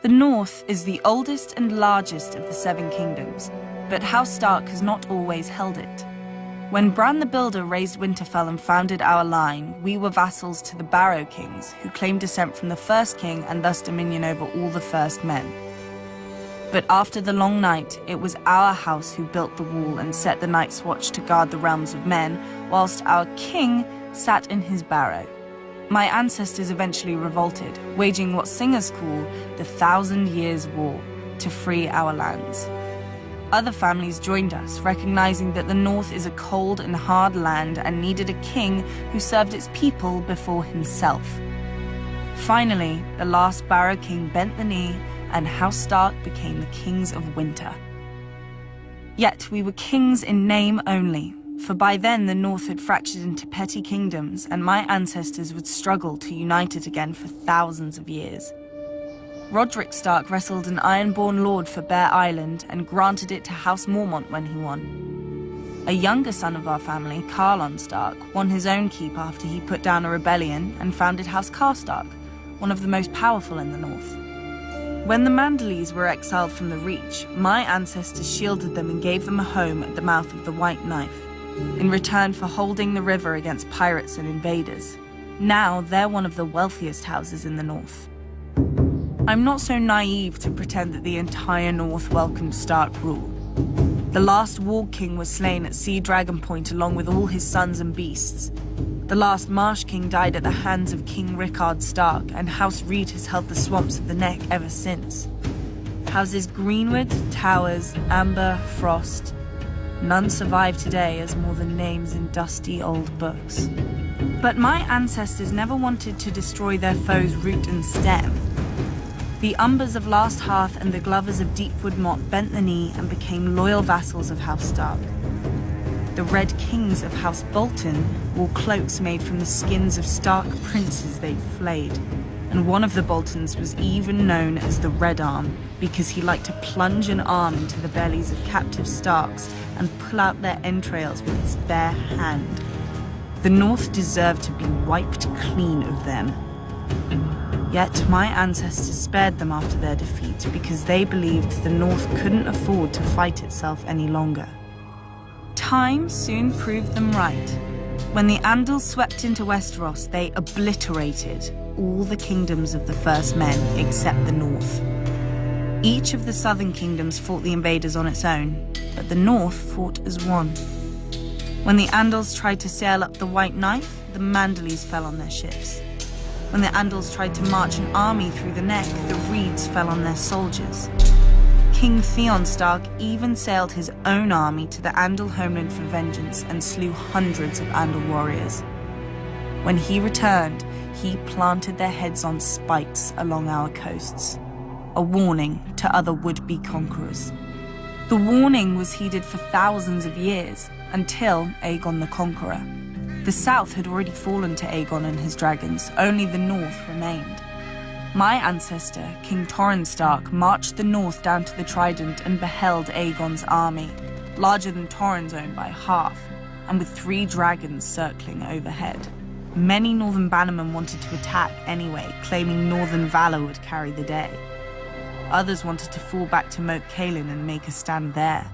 The North is the oldest and largest of the Seven Kingdoms, but House Stark has not always held it. When Bran the Builder raised Winterfell and founded our line, we were vassals to the Barrow Kings, who claimed descent from the First King and thus dominion over all the First Men. But after the Long Night, it was our house who built the wall and set the Night's Watch to guard the realms of men, whilst our king sat in his barrow. My ancestors eventually revolted, waging what singers call the 1,000 Years' War, to free our lands. Other families joined us, recognizing that the North is a cold and hard land and needed a king who served its people before himself. Finally, the last Barrow King bent the knee, and House Stark became the kings of winter. Yet we were kings in name only, for by then the North had fractured into petty kingdoms, and my ancestors would struggle to unite it again for thousands of years. Roderick Stark wrestled an Ironborn lord for Bear Island and granted it to House Mormont when he won. A younger son of our family, Carlon Stark, won his own keep after he put down a rebellion and founded House Karstark, one of the most powerful in the North. When the Manderleys were exiled from the Reach, my ancestors shielded them and gave them a home at the mouth of the White Knife, in return for holding the river against pirates and invaders. Now they're one of the wealthiest houses in the North. I'm not so naive to pretend that the entire North welcomed Stark rule. The last Warg King was slain at Sea Dragon Point along with all his sons and beasts. The last Marsh King died at the hands of King Rickard Stark, and House Reed has held the swamps of the Neck ever since. Houses Greenwood, Towers, Amber, Frost. None survive today as more than names in dusty old books. But my ancestors never wanted to destroy their foes' root and stem. The Umbers of Last Hearth and the Glovers of Deepwood Motte bent the knee and became loyal vassals of House Stark. The Red Kings of House Bolton wore cloaks made from the skins of Stark princes they'd flayed, and one of the Boltons was even known as the Red Arm because he liked to plunge an arm into the bellies of captive Starks and pull out their entrails with his bare hand. The North deserved to be wiped clean of them. Yet my ancestors spared them after their defeat because they believed the North couldn't afford to fight itself any longer. Time soon proved them right. When the Andals swept into Westeros, they obliterated all the kingdoms of the First Men except the North. Each of the southern kingdoms fought the invaders on its own, but the North fought as one. When the Andals tried to sail up the White Knife, the Manderleys fell on their ships. When the Andals tried to march an army through the Neck, the Reeds fell on their soldiers. King Theon Stark even sailed his own army to the Andal homeland for vengeance and slew hundreds of Andal warriors. When he returned, he planted their heads on spikes along our coasts, a warning to other would-be conquerors. The warning was heeded for thousands of years, until Aegon the Conqueror. The South had already fallen to Aegon and his dragons, only the North remained. My ancestor, King Torrhen Stark, marched the North down to the Trident and beheld Aegon's army, larger than Torrhen's own by half, and with 3 dragons circling overhead. Many Northern bannermen wanted to attack anyway, claiming Northern valor would carry the day. Others wanted to fall back to Moat Cailin and make a stand there.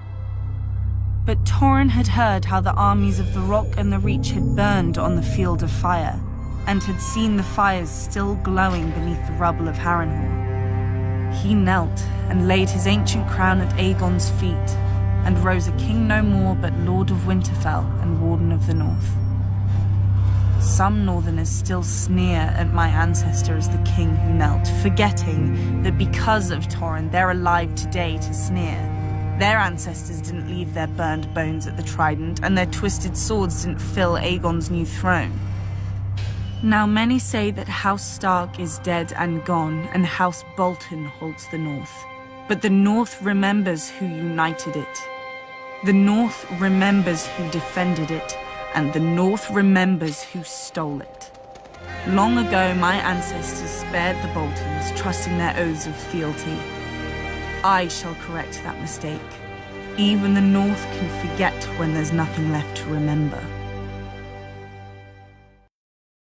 But Torrhen had heard how the armies of the Rock and the Reach had burned on the field of fire, and had seen the fires still glowing beneath the rubble of Harrenhal. He knelt and laid his ancient crown at Aegon's feet, and rose a king no more but Lord of Winterfell and Warden of the North. Some Northerners still sneer at my ancestor as the king who knelt, forgetting that because of Torrhen they're alive today to sneer. Their ancestors didn't leave their burned bones at the Trident, and their twisted swords didn't fill Aegon's new throne. Now many say that House Stark is dead and gone, and House Bolton holds the North. But the North remembers who united it. The North remembers who defended it, and the North remembers who stole it. Long ago, my ancestors spared the Boltons, trusting their oaths of fealty. I shall correct that mistake. Even the North can forget when there's nothing left to remember.